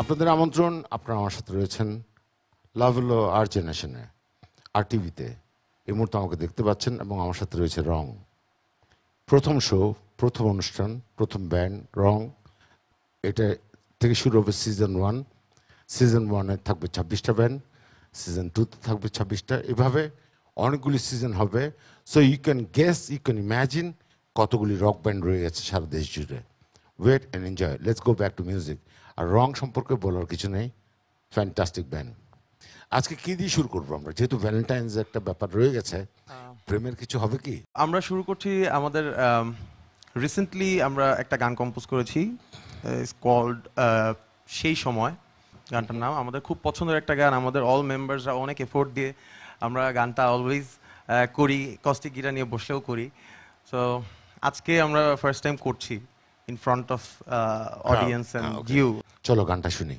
আপনাদের আমন্ত্রণ, আপনারা আমার সাথে রয়েছেন লাভ হলো আর জেনারেশনে, আর টিভিতে। এই মুহূর্তে আমাকে দেখতে পাচ্ছেন এবং আমার সাথে রয়েছে রং। প্রথম শো, প্রথম অনুষ্ঠান, প্রথম ব্যান্ড রং। এটা থেকে শুরু হবে সিজন 1। সিজন 1-এ থাকবে 26টা ব্যান্ড, সিজন 2-তে থাকবে 26টা, এভাবে অনেকগুলি সিজন হবে। So you can guess, you can imagine কতগুলি রক ব্যান্ড রয়ে গেছে সারা দেশ জুড়ে। Wait and enjoy, let's go back to music. আর রং সম্পর্কে বলার কিছু নেই, ফ্যান্টাস্টিক ব্যান্ড। আজকে কি দিয়ে শুরু করবো আমরা, যেহেতু ভ্যালেন্টাইন্স একটা ব্যাপার রয়ে গেছে, প্রেমের কিছু হবে কি? আমরা শুরু করছি আমাদের রিসেন্টলি আমরা একটা গান কম্পোজ করেছি, ইটস কল্ড সেই সময়। গানটার নাম আমাদের খুব পছন্দের একটা গান, আমাদের অল মেম্বার্সরা অনেক এফোর্ট দিয়ে আমরা গানটা অলওয়েজ করি, কস্টিক গিটার নিয়ে বসলেও করি। সো আজকে আমরা ফার্স্ট টাইম করছি in front of audience and you. চলো গানটা শুনি।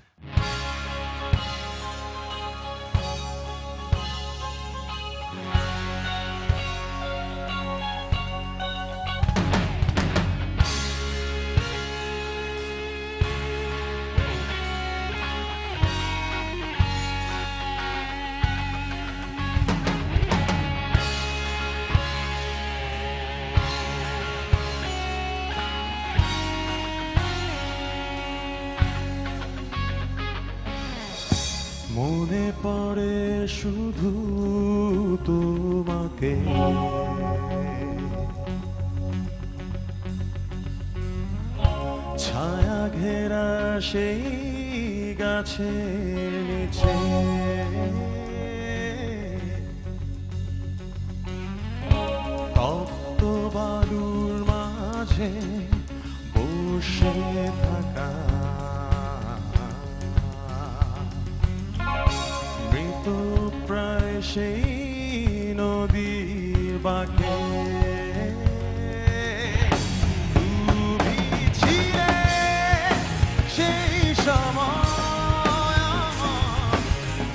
মনে পড়ে শুধু তোমাকে, ছায়া ঘেরা সেই গাছের নিচে, তপ্ত বালুর মাঝে বসে থাকা, প্রায় সেই নদীর বাঁকে তুমি ছিলে সেই সময় আমার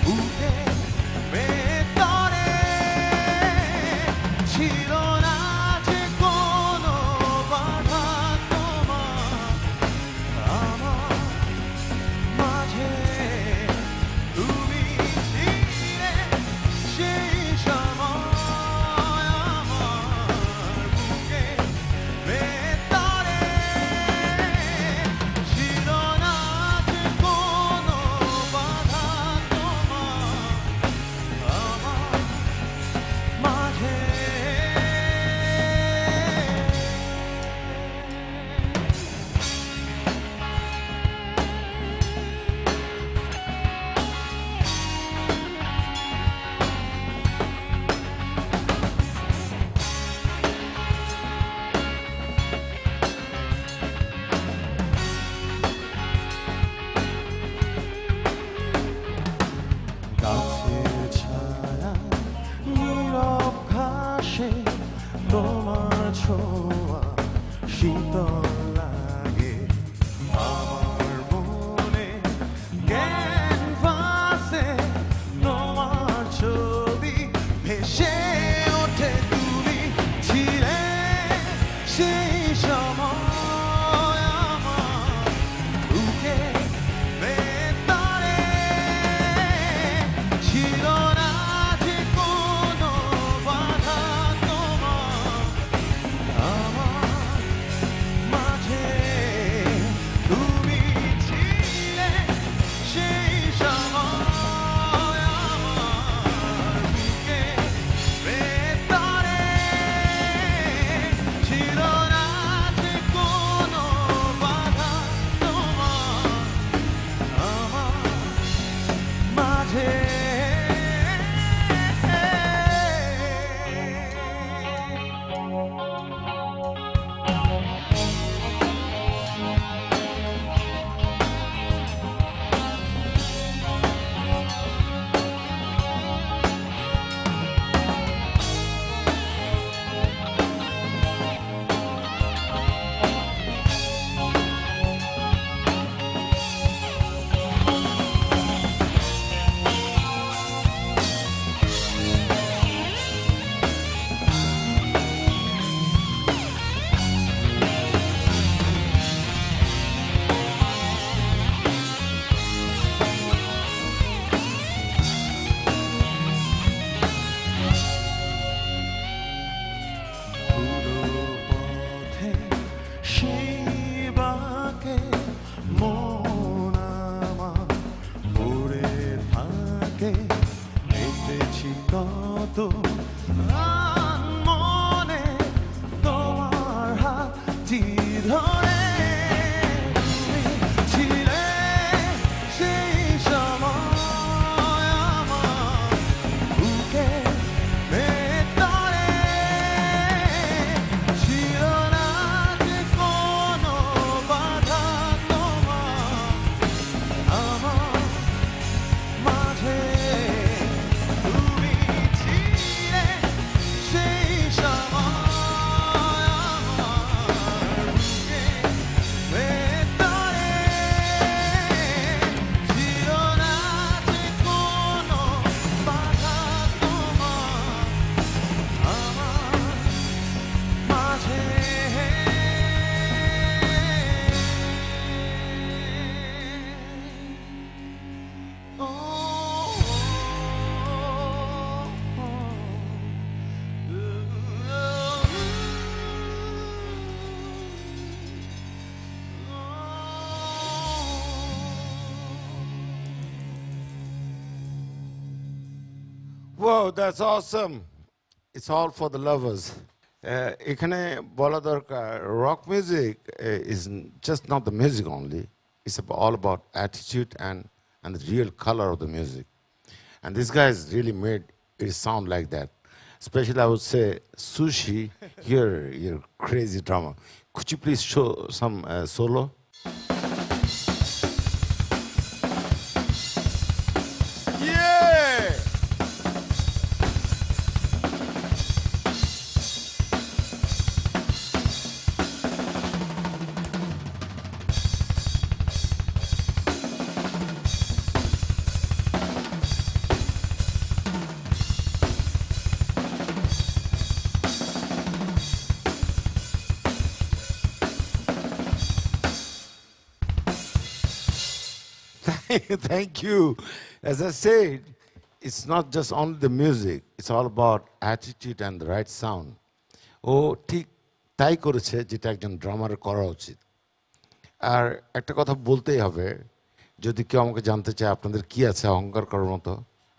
বুকের ভেতরে, ছিল না যে কোনো বাধা তোমার আমার মাঝে, তুমি সেই সময় আমার Whoa, that's awesome. It's all for the lovers. এখানে বলা দরকার rock music is just not the music only. It's all about attitude and the real color of the music. And these guys really made it sound like that. Especially, I would say, Sushi, you're crazy drummer. Could you please show some solo? Yeah! Thank you. As I said, it's not just only the music, it's all about attitude and the right sound. ও ঠিক তাই করেছে যেটা একজন ড্রামারের করা উচিত। আর একটা কথা বলতেই হবে, যদি কেউ আমাকে জানতে চায় আপনাদের কি আছে অহংকার করার মতো,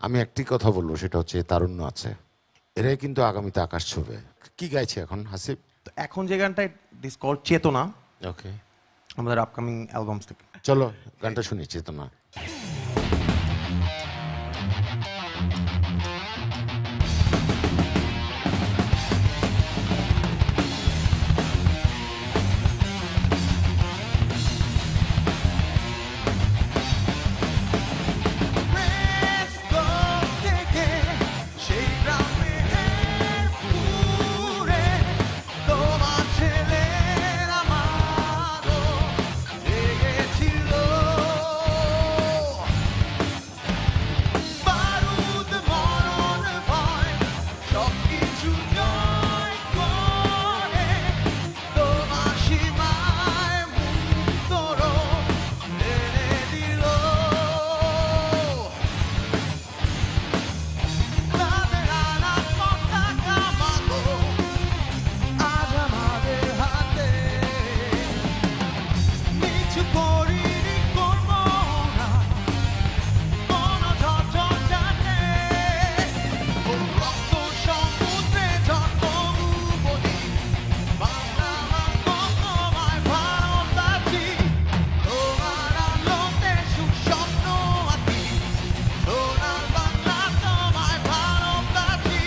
আমি একটি কথা বলবো, সেটা হচ্ছে তারুণ্য আছে। এরাই কিন্তু আগামীতে আকাশ ছুবে। কি গাইছে এখন হাসিব? তো এখন যে গানটা দিস কল চেতনা, ওকে, আমাদের আপকামিং অ্যালবামস থেকে। চলো গানটা শুনি, চেতনা। Presto থেকে সেই গ্রামের পুরে তোমার ছেলের আমারও লেগেছিল। বারুদ মরণ ভয় সবকিছু জয় করে তোমার সীমায় মুক্তর এনে দিল। তাদের আনা পতাকা মাগো আজ আমাদের হাতে। কিছু করিনি, করবো না কোনো ঝড়ঝাটে। ও রক্ত সমুদ্রে যত বলি বাংলা মাগো তোমায় ভালোবাসি। তোমার আলোতে সুস্বপ্ন আঁকি, সোনার বাংলা তোমায় ভালোবাসি।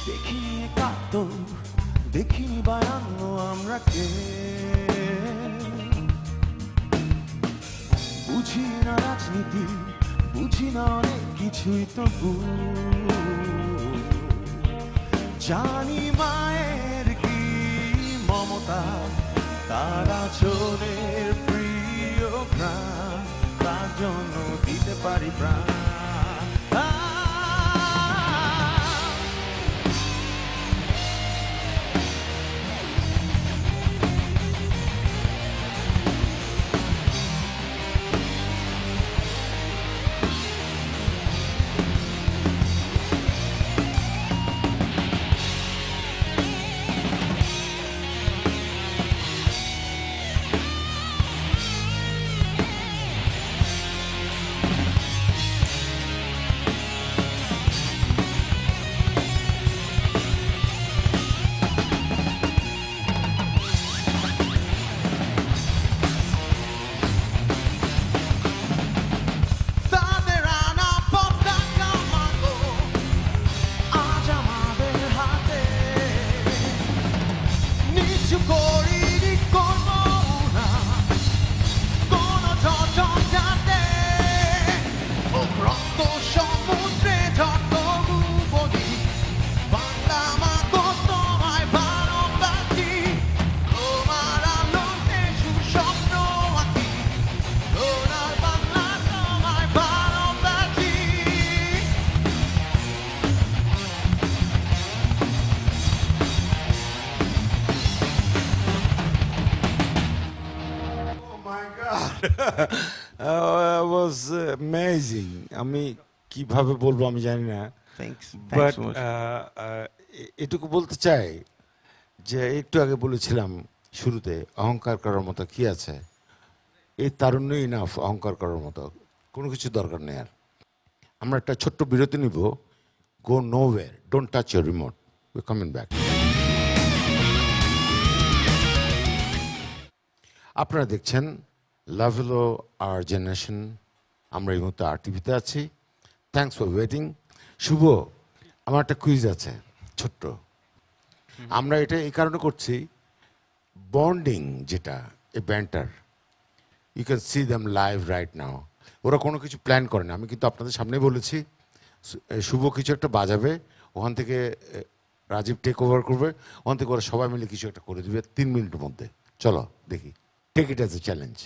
দেখিনি একাত্তর, দেখিনি 52 আমরা কে, বুঝি না রাজনীতি, বুঝি না অনেক কিছুই, তবু জানি মায়ের কি মমতা, তারা চোরের প্রিয় প্রাণ, তার জন্য দিতে পারি প্রাণ। তাদের আনা পতাকা ওয়াজ অ্যামেজিং। আমি কিভাবে বলবো আমি জানি না, থ্যাঙ্কস বাট সো মাচ। এটুকু বলতে চাই যে একটু আগে বলেছিলাম শুরুতে অহংকার করার মতো কি আছে। এই তারুণ্যই ইনাফ অহংকার করার মতো, কোনো কিছু দরকার নেই আর। আমরা একটা ছোট্ট বিরতি নিব। Go nowhere, don't touch your remote, we coming back. আপনারা দেখছেন লাভ হলো আওয়ার জেনারেশন। আমরা এই মুহূর্তে আর টিভিতে আছি। Thanks for waiting. শুভ, আমার একটা কুইজ আছে ছোট্ট। আমরা এটা এই কারণে করছি, বন্ডিং যেটা এই ব্যান্ডটার, you can see them live right now. ওরা কোনো কিছু প্ল্যান করে না, আমি কিন্তু আপনাদের সামনেই বলেছি। শুভ কিছু একটা বাজাবে, ওখান থেকে রাজীব টেক ওভার করবে, ওখান থেকে ওরা সবাই মিলে কিছু একটা করে দেবে 3 মিনিটের মধ্যে। চলো দেখি, take it as a challenge.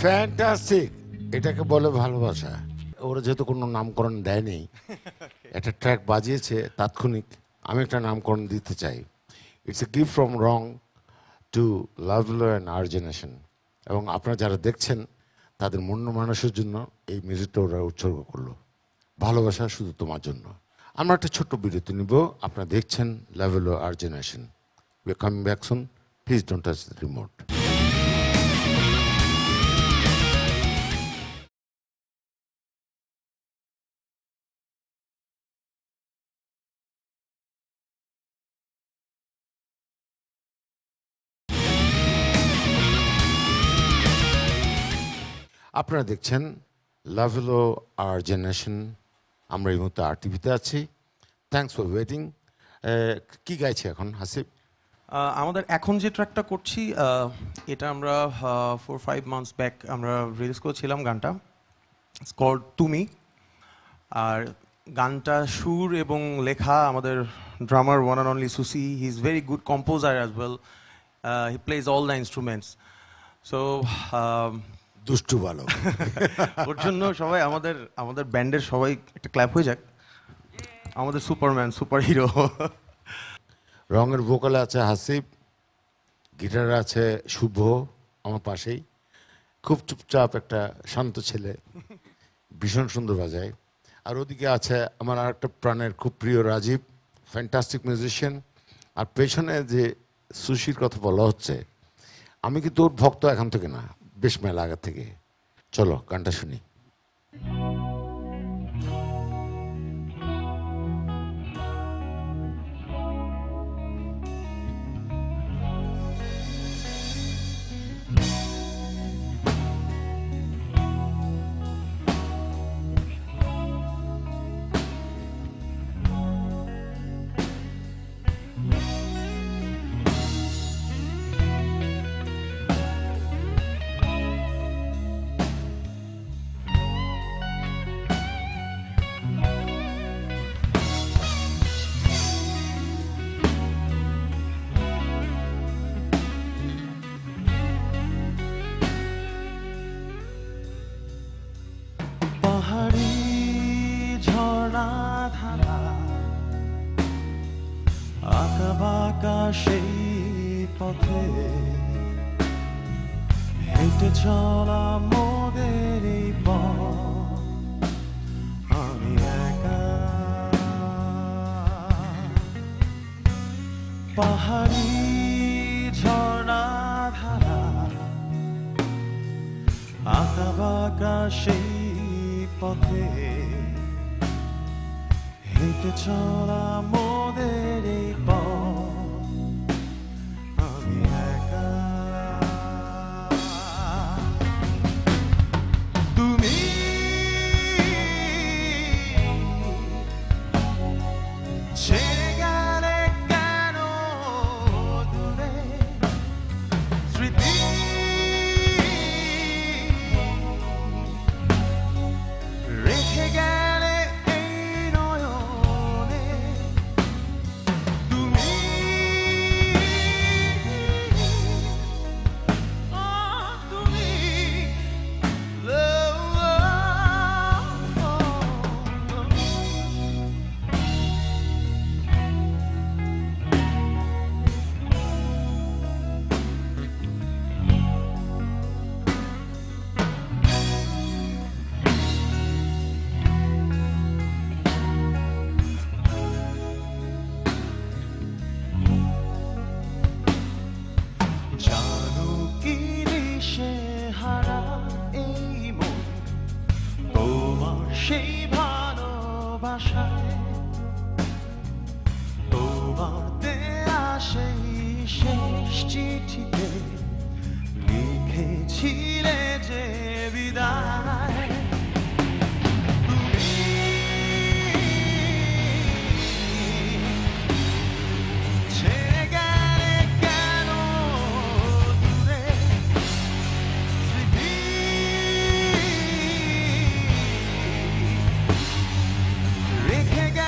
Fantastic, এটাকে বলে ভালোবাসা। ওরা যেহেতু কোনো নামকরণ দেয়নি, একটা ট্র্যাক বাজিয়েছে তাৎক্ষণিক, আমি একটা নামকরণ দিতে চাই। ইটস এ গিফট ফ্রম রং টু লাভলো অ্যান্ড আওয়ার জেনারেশন। এবং আপনারা যারা দেখছেন তাদের মন মানুষের জন্য এই মিউজিকটা ওরা উৎসর্গ করলো। ভালোবাসা শুধু তোমার জন্য। আমরা একটা ছোট্ট বিরতি নিব। আপনারা দেখছেন লেভেল আর generation. We are coming back soon. Please don't touch the remote. আপনারা দেখছেন লেভেল আর জেনারেশন। আমরা এই মুহূর্তে আর টিভিতে আছি। Thanks for waiting. কি গাইছি এখন হাসিব? আমাদের এখন যে ট্র্যাকটা করছি এটা আমরা 4-5 মান্থস ব্যাক আমরা রিলিজ করেছিলাম গানটা। ইটস কল্ড তুমি। আর গানটা সুর এবং লেখা আমাদের drummer one and only Susi. He is very good composer as well. He plays all the instruments. So দুষ্টু বালক। ওর জন্য সবাই আমাদের ব্যান্ডের সবাই একটা ক্ল্যাপ হয়ে যাক। আমাদের সুপারম্যান, সুপার হিরো। রঙের ভোকালে আছে হাসিব, গিটারে আছে শুভ আমার পাশেই, খুব চুপচাপ একটা শান্ত ছেলে, ভীষণ সুন্দর বাজায়। আর ওদিকে আছে আমার আরেকটা প্রাণের খুব প্রিয় রাজীব, ফ্যান্টাস্টিক মিউজিশিয়ান। আর পেছনে যে সুশির কথা বলা হচ্ছে, আমি কি তোর ভক্ত এখন থেকে না, বেশ মেলা আগের থেকে। চলো গানটা শুনি। পাহাড়ি ঝর্ণা ধারা, আঁকা বাঁকা সেই পথে হেঁটে চলা মোদের এই পথ, আমি একা। পাহাড়ি ঝর্ণা ধারা, আঁকা বাঁকা সেই পথে হেঁটে চলা মোদের এই পথ, আমি একা। তুমি ছেড়ে গেলে কেন দূরে, স্মৃতি রেখে গেলে এই নয়নে। তুমি তুমি জানো কি দিশে হারা এই মন, তোমার সেই ভালোবাসায়, তোমার দেয়া সেই শেষ চিঠিতে লিখেছিলে যে বিদায়। তুমি ছেড়ে গেলে কেন দূরে, স্মৃতি রেখে গেলে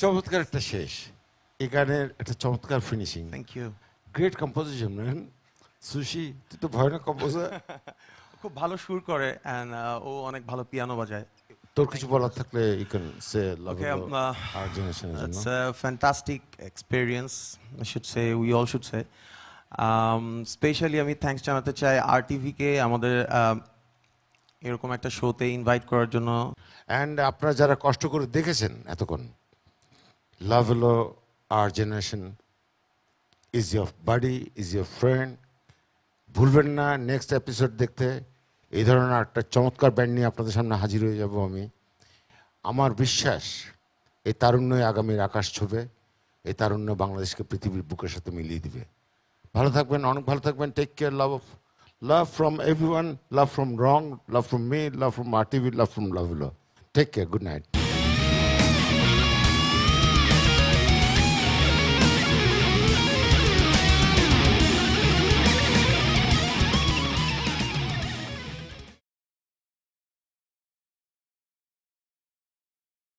চমৎকার একটা শেষ, এই গানের একটা চমৎকার finishing, thank you. Great composition man. Sushi, তুই তো ভয়ানক কম্পোজার। খুব ভালো সুর করে অ্যান্ড ও অনেক ভালো পিয়ানো বাজায়। তোর কিছু বলার থাকলে you can say love Okay, আর জেনারেশনের জন্য। It's a fantastic experience, I should say, we all should say. Specially আমি থ্যাঙ্কস জানাতে চাই RTV কে আমাদের এরকম একটা শোতে ইনভাইট করার জন্য। অ্যান্ড আপনারা যারা কষ্ট করে দেখেছেন এতক্ষণ, লাভ হলো আর generation is your buddy, is your friend. ভুলবেন না নেক্সট এপিসোড দেখতে। এই ধরনের একটা চমৎকার ব্যান্ড নিয়ে আপনাদের সামনে হাজির হয়ে যাব আমি। আমার বিশ্বাস এই তারুণ্যই আগামীর আকাশ ছোবে, এই তারুণ্য বাংলাদেশকে পৃথিবীর বুকের সাথে মিলিয়ে দিবে। ভালো থাকবেন, অনেক ভালো থাকবেন। Take care, love from everyone, love from রং, love from me, love from RTV, love from love হলো। Take care, good night.